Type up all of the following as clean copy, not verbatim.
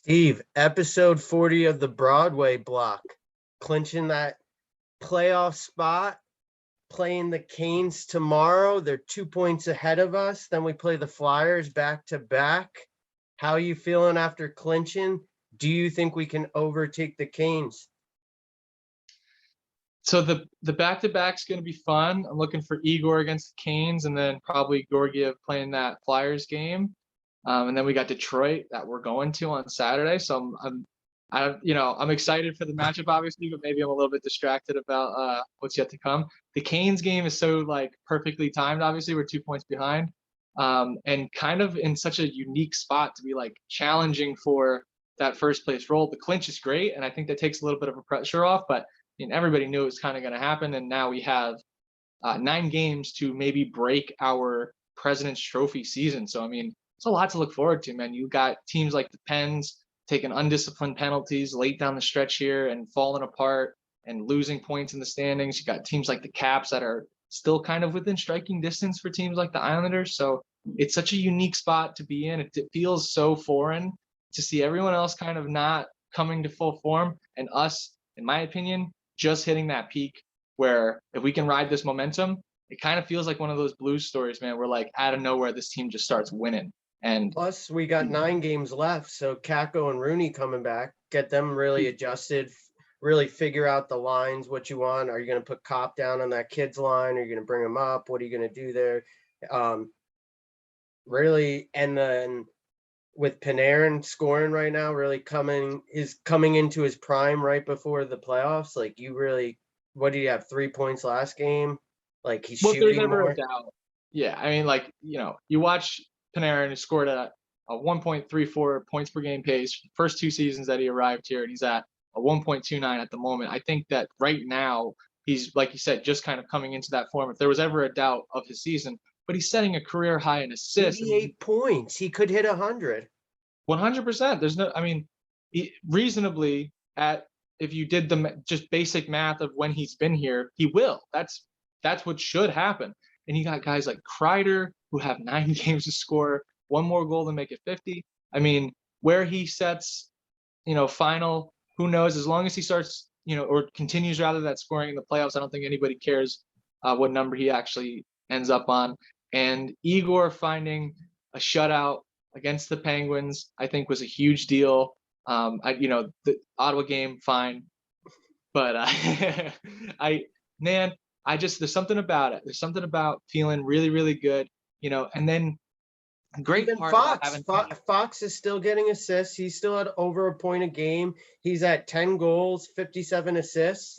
Steve, episode 40 of the Broadway block, clinching that playoff spot, playing the Canes tomorrow. They're 2 points ahead of us. Then we play the Flyers back to back. How are you feeling after clinching? Do you think we can overtake the Canes? So the back-to-back's going to be fun. I'm looking for Igor against the Canes, and then probably Georgiev playing that Flyers game. And then we got Detroit that we're going to on Saturday. So I'm excited for the matchup, obviously, but maybe I'm a little bit distracted about what's yet to come. The Canes game is so perfectly timed. Obviously, we're 2 points behind, and kind of in such a unique spot to be challenging for that first place role. The clinch is great, and I think that takes a little bit of a pressure off, but everybody knew it was kind of going to happen, and now we have 9 games to maybe break our President's Trophy season. So it's a lot to look forward to, man. You got teams like the Pens taking undisciplined penalties late down the stretch here and falling apart and losing points in the standings. You got teams like the Caps that are still kind of within striking distance for teams like the Islanders. So it's such a unique spot to be in. It feels so foreign to see everyone else kind of not coming to full form, and us, in my opinion, just hitting that peak where if we can ride this momentum, it kind of feels like one of those Blues stories, man, where out of nowhere this team just starts winning. And plus we got 9 games left, so Kako and Rooney coming back, get them really adjusted, really figure out the lines, what you want. Are you going to put Cop down on that kid's line? Are you going to bring him up? What are you going to do there? Really, and then with Panarin scoring right now, really coming into his prime right before the playoffs. What do you have? 3 points last game? He's shooting there's never more. a doubt. Yeah, you watch Panarin, who scored a 1.34 points per game pace first 2 seasons that he arrived here, and he's at a 1.29 at the moment. I think that right now he's, like you said, just kind of coming into that form. If there was ever a doubt of his season, but he's setting a career high in assists. 88 points. He could hit 100. 100%. There's no, reasonably, if you did the just basic math of when he's been here, he will. That's what should happen. And you got guys like Kreider who have 9 games to score 1 more goal to make it 50. Where he sets, final, who knows? As long as he starts, or continues rather that scoring in the playoffs, I don't think anybody cares what number he actually ends up on. And Igor finding a shutout against the Penguins, I think, was a huge deal. The Ottawa game, fine, but there's something about it. There's something about feeling really, really good, and then great Even part Fox is still getting assists. He's still at over a point a game. He's at 10 goals, 57 assists.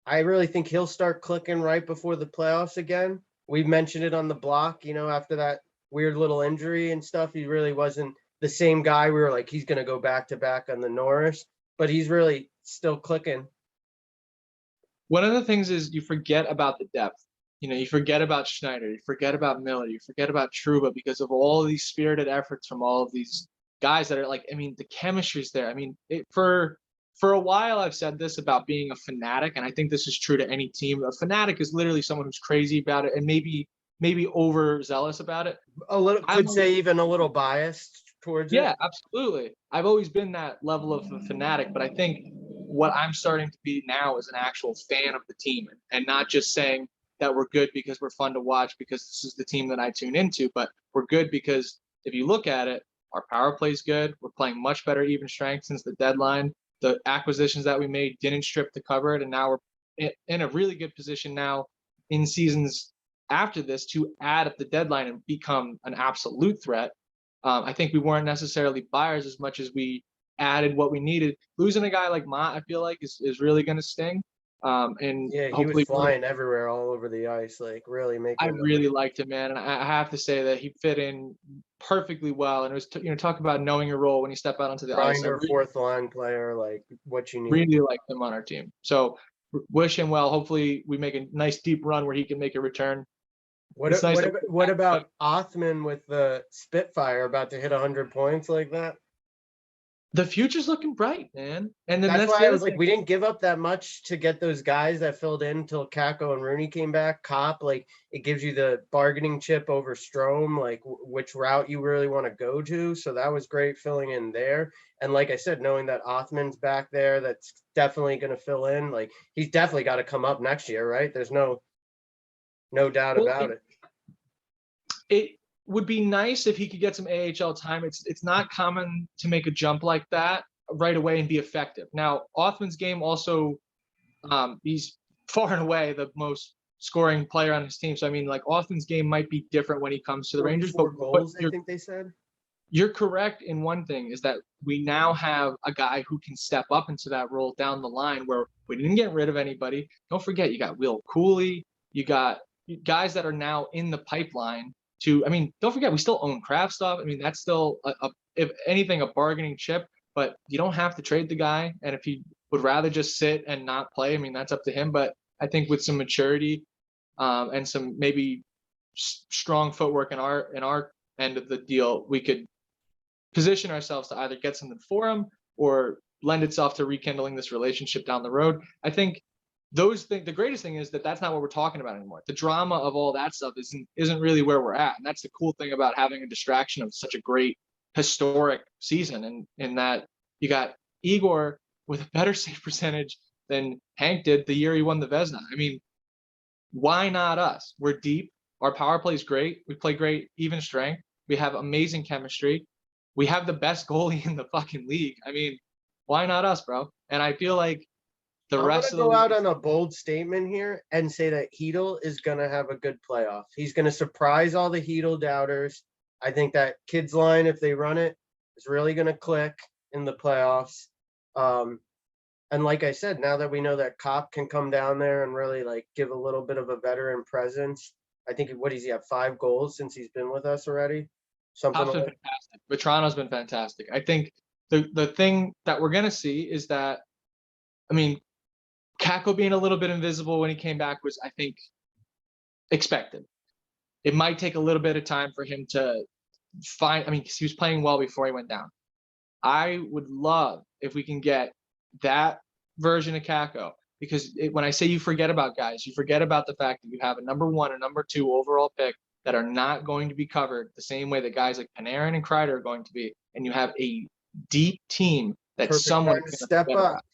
I really think he'll start clicking right before the playoffs again. We mentioned it on the block, after that weird little injury and stuff. He really wasn't the same guy. We were like, he's going to go back to back on the Norris, but he's really still clicking. One of the things is you forget about the depth. You forget about Schneider, you forget about Miller, you forget about Trouba because of all these spirited efforts from all of these guys that are the chemistry's there. For a while, I've said this about being a fanatic, and I think this is true to any team. A fanatic is literally someone who's crazy about it and maybe overzealous about it. Even a little biased towards it. Yeah, absolutely. I've always been that level of a fanatic, but I think what I'm starting to be now is an actual fan of the team, and not just saying that we're good because we're fun to watch because this is the team that I tune into, but we're good because if you look at it, our power play is good. We're playing much better even strength since the deadline. The acquisitions that we made didn't strip the cupboard, and now we're in a really good position now in seasons after this to add at the deadline and become an absolute threat. I think we weren't necessarily buyers as much as we added what we needed. Losing a guy like Mott, I feel like is really going to sting. He was flying everywhere, all over the ice, really making. I really liked him, man, and I have to say that he fit in perfectly well. And it was, talk about knowing your role when you step out onto the ice. Fourth line player, what you need. Really like him on our team. So wish him well. Hopefully, we make a nice deep run where he can make a return. What about Othman with the Spitfire about to hit 100 points like that? The future's looking bright, man. And then That's that's why the I other was like, thing. we didn't give up that much to get those guys that filled in until Kako and Rooney came back. Cop, like it gives you the bargaining chip over Strom, like which route you really want to go to. So that was great filling in there. And like I said, knowing that Othman's back there, that's definitely going to fill in. Like he's definitely got to come up next year, right? There's no doubt Well, about it. it would be nice if he could get some AHL time. It's not common to make a jump like that right away and be effective. Now, Othman's game also, he's far and away the most scoring player on his team. So I mean, like Othman's game might be different when he comes to the Rangers. 44 But goals, I think they said. you're correct in one thing is that we now have a guy who can step up into that role down the line where we didn't get rid of anybody. Don't forget, you got Will Cooley, you got guys that are now in the pipeline to, I mean, don't forget, we still own Kraftstoff. I mean, that's still, if anything, a bargaining chip, but you don't have to trade the guy. And if he would rather just sit and not play, I mean, that's up to him. But I think with some maturity and some maybe strong footwork in our end of the deal, we could position ourselves to either get something for him or lend itself to rekindling this relationship down the road. I think those things, the greatest thing is that that's not what we're talking about anymore. The drama of all that stuff isn't really where we're at. And that's the cool thing about having a distraction of such a great historic season. And in that you got Igor with a better save percentage than Hank did the year he won the Vezina. I mean, why not us? We're deep. Our power play is great. We play great even strength. We have amazing chemistry. We have the best goalie in the fucking league. I mean, why not us, bro? And I feel like the I'm rest gonna of the go out league, on a bold statement here and say that Heedle is gonna have a good playoff. He's gonna surprise all the Heedle doubters. I think that kids line, if they run it, is really gonna click in the playoffs. And like I said, now that we know that Cop can come down there and really like give a little bit of a veteran presence, I think what does he have 5 goals since he's been with us already? Something Top's been like fantastic. Vetrano's been fantastic. I think the thing that we're gonna see is that, I mean, Kako being a little bit invisible when he came back was, I think, expected. It might take a little bit of time for him to find. I mean, 'cause he was playing well before he went down. I would love if we can get that version of Kako because when I say you forget about guys, you forget about the fact that you have a number 1 and number 2 overall pick that are not going to be covered the same way that guys like Panarin and Kreider are going to be, and you have a deep team that perfect time someone's to going to step forget up. about.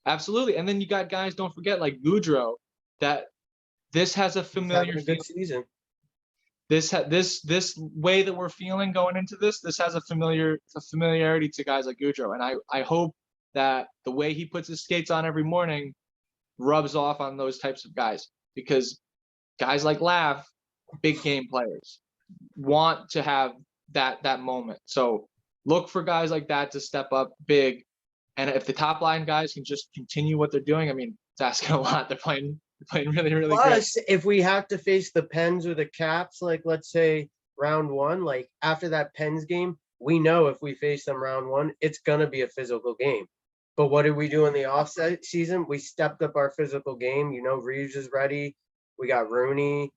Absolutely, and then you got guys. Don't forget like Goudreau. That this has a He's having familiar a feel. good season. This way that we're feeling going into this has a familiarity to guys like Goudreau, and I hope that the way he puts his skates on every morning rubs off on those types of guys because guys like Lav, big game players, want to have that moment. So look for guys like that to step up big, and if the top line guys can just continue what they're doing, I mean, it's asking a lot. They're playing really really great. Plus, if we have to face the Pens or the Caps, like let's say round 1, like after that Pens game, we know if we face them round 1, it's gonna be a physical game. But what did we do in the off season? We stepped up our physical game. You know, Reeves is ready. We got Rooney,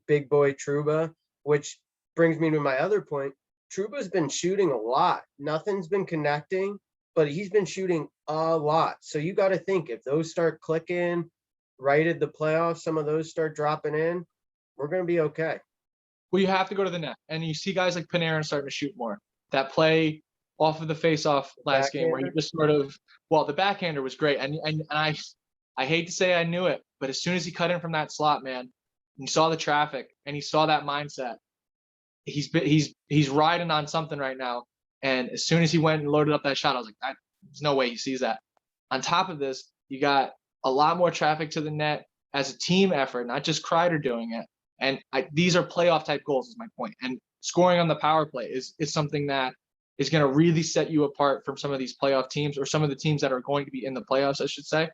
big boy Truba, which brings me to my other point. Truba's been shooting a lot. Nothing's been connecting, but he's been shooting a lot. So you got to think if those start clicking right at the playoffs, some of those start dropping in, we're going to be okay. Well, you have to go to the net, and you see guys like Panarin starting to shoot more. That play off of the face-off last game where he just sort of, well, the backhander was great, and I hate to say I knew it, but as soon as he cut in from that slot, man, he saw the traffic and he saw that mindset. He's riding on something right now, and as soon as he went and loaded up that shot, I was like, there's no way he sees that. On top of this, you got a lot more traffic to the net as a team effort, not just Kreider doing it. And these are playoff type goals is my point. And scoring on the power play is something that is going to really set you apart from some of these playoff teams or some of the teams that are going to be in the playoffs, I should say.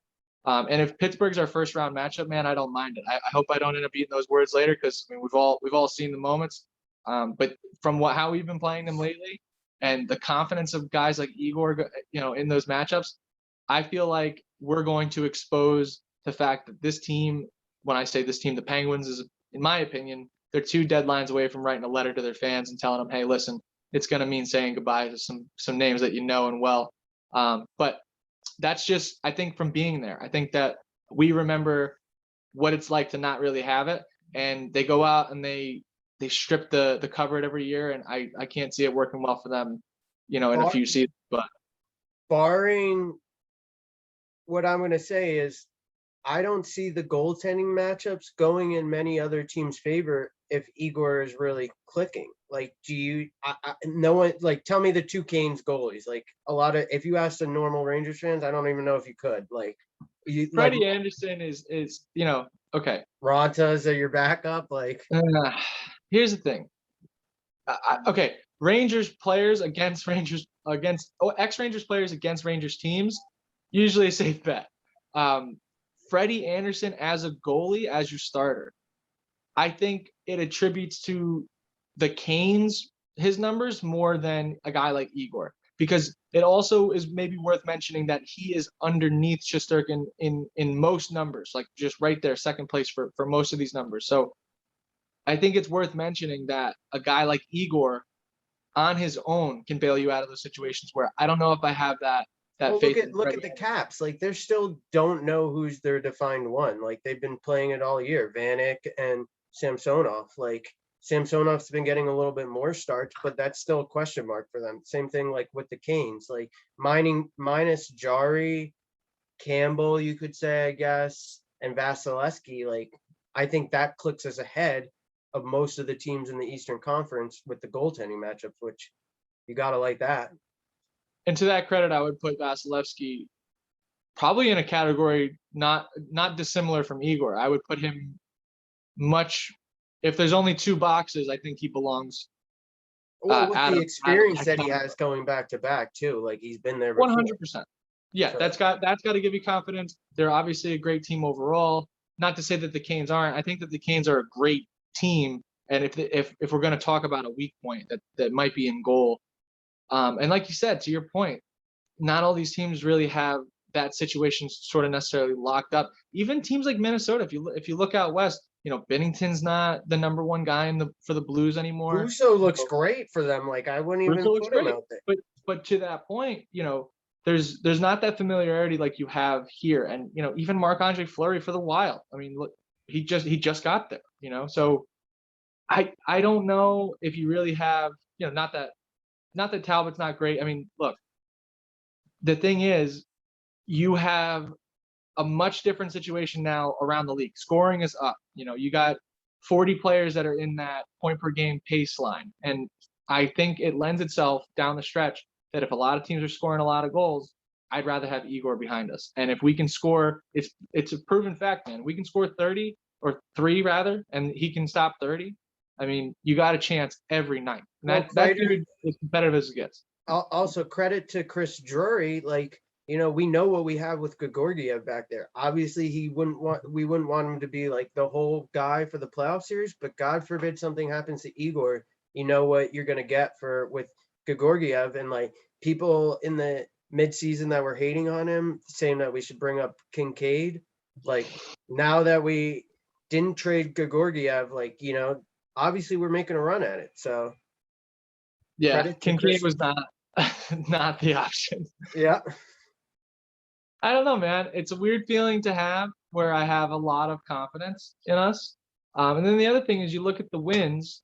And if Pittsburgh's our first round matchup, man, I don't mind it. I hope I don't end up eating those words later because I mean we've all seen the moments. But from how we've been playing them lately and the confidence of guys like Igor, in those matchups, I feel like we're going to expose the fact that this team, when I say this team, the Penguins, is, in my opinion, they're 2 deadlines away from writing a letter to their fans and telling them, hey, listen, it's going to mean saying goodbye to some names that you know and well. But that's just, I think, from being there. I think that we remember what it's like to not really have it, and they go out and they strip the cover every year, and I can't see it working well for them, in a few seasons. But Barring, what I'm going to say is, I don't see the goaltending matchups going in many other teams' favor if Igor is really clicking. Like, do you? No one, like, tell me the two Canes goalies. Like, a lot of, if you ask the normal Rangers fans, I don't even know if you could. Like, Freddie Anderson is okay. Ranta's are your backup. Like, Here's the thing. Okay, Rangers players against ex-Rangers players against Rangers teams, usually a safe bet. Freddie Anderson as a goalie, as your starter, I think it attributes to the Canes his numbers more than a guy like Igor, because it also is maybe worth mentioning that he is underneath Shesterkin in most numbers, like just right there, second place for most of these numbers. So I think it's worth mentioning that a guy like Igor on his own can bail you out of those situations where I don't know if I have that well, faith. look at the Caps. Like, they still don't know who's their defined one. Like, they've been playing it all year. Vanek and Samsonov. Like, Samsonov's been getting a little bit more starts, but that's still a question mark for them. Same thing like with the Canes. Like, minus Jari, Campbell, you could say, I guess, and Vasilevsky. Like, I think that clicks us ahead of most of the teams in the Eastern Conference with the goaltending matchups, which you gotta like that. And to that credit, I would put Vasilevsky probably in a category not dissimilar from Igor. I would put him much. If there's only two boxes, I think he belongs. Well, with the experience that he has going back to back too, like he's been there before. 100%. Yeah, so that's got to give you confidence. They're obviously a great team overall. Not to say that the Canes aren't. I think that the Canes are a great team, and if we're going to talk about a weak point that might be in goal, and like you said, to your point, not all these teams really have that situation sort of necessarily locked up. Even teams like Minnesota, if you look out west, Binnington's not the number one guy for the Blues anymore. Russo looks great for them. Like, I wouldn't even put him out there. But to that point, there's not that familiarity like you have here, and even Marc-Andre Fleury for the Wild. I mean, look, he just got there. So I don't know if you really have, not that Talbot's not great. I mean, look, the thing is, you have a much different situation now around the league. Scoring is up. You got 40 players that are in that point per game pace line. And I think it lends itself down the stretch that if a lot of teams are scoring a lot of goals, I'd rather have Igor behind us. And if we can score, it's a proven fact, man. We can score 30 or 3 rather, and he can stop 30. I mean, you got a chance every night. And that dude is competitive as it gets. Also, credit to Chris Drury. Like, we know what we have with Gagorgiev back there. Obviously, we wouldn't want him to be like the whole guy for the playoff series, but God forbid something happens to Igor, you know what you're going to get with Gagorgiev. And like, people in the midseason that were hating on him, saying that we should bring up Kincaid. Like, now that we didn't trade Gagorgiev, like, obviously we're making a run at it. So yeah, Kincaid was not the option. Yeah. I don't know, man. It's a weird feeling to have where I have a lot of confidence in us. And then the other thing is, you look at the wins,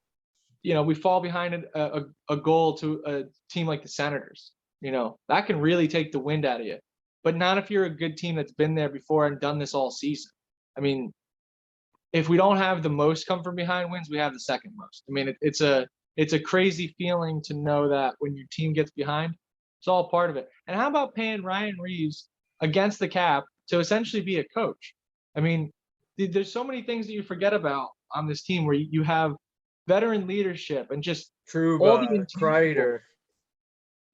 we fall behind a goal to a team like the Senators. That can really take the wind out of you. But not if you're a good team that's been there before and done this all season. I mean, if we don't have the most come from behind wins, we have the second most. I mean, it's a crazy feeling to know that when your team gets behind, it's all part of it. And how about paying Ryan Reeves against the cap to essentially be a coach? I mean, there's so many things that you forget about on this team where you have veteran leadership and just all the Kreider,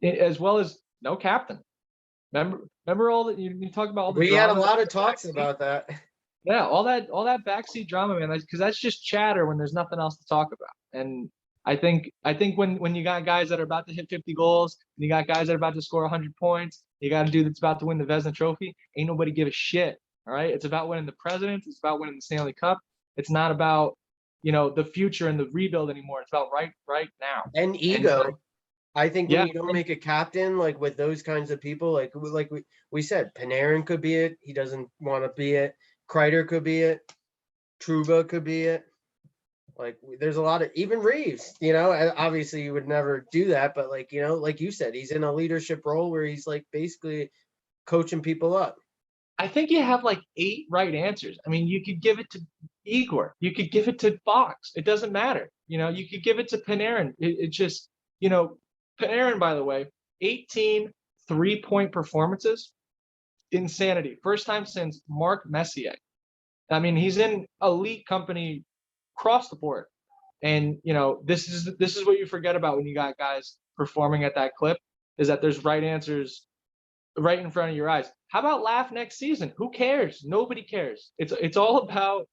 as well as no captain. Remember all that you talk about all the. We had a lot of talks about that. Yeah, all that backseat drama, man. Because that's just chatter when there's nothing else to talk about. And I think when you got guys that are about to hit 50 goals, and you got guys that are about to score 100 points, you got a dude that's about to win the Vezina Trophy. Ain't nobody give a shit. All right, it's about winning the Presidents. It's about winning the Stanley Cup. It's not about the future and the rebuild anymore. It's about right now. And ego. I think Yeah, when you don't make a captain, like with those kinds of people, like we said, Panarin could be it. He doesn't want to be it. Kreider could be it. Truba could be it. Like there's a lot of even Reeves, obviously you would never do that, but like, like you said, he's in a leadership role where he's like basically coaching people up. I think you have like 8 right answers. I mean, you could give it to Igor. You could give it to Fox. It doesn't matter. You could give it to Panarin. It just, Panarin, by the way, 18 3-point performances. Insanity. First time since Mark Messier. I mean, he's in elite company across the board. And this is what you forget about when you got guys performing at that clip, is that there's right answers right in front of your eyes. How about laugh next season? Who cares? Nobody cares. It's all about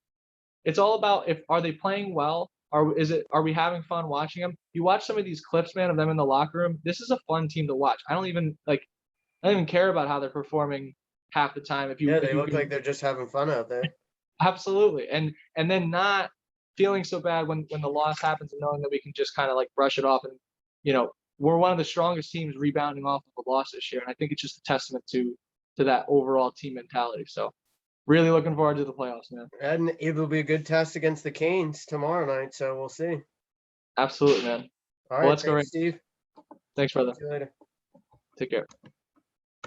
if are they playing well? Are we having fun watching them? You watch some of these clips, man, of them in the locker room. This is a fun team to watch. I don't even care about how they're performing half the time. Yeah, they look like they're just having fun out there. Absolutely. And then not feeling so bad when the loss happens and knowing that we can just kind of like brush it off. And we're one of the strongest teams rebounding off of a loss this year. And I think it's just a testament to that overall team mentality. So really looking forward to the playoffs, man. And it will be a good test against the Canes tomorrow night, so we'll see. Absolutely, man. All right, Let's go, thanks, Steve. Thanks, brother. See you later. Take care.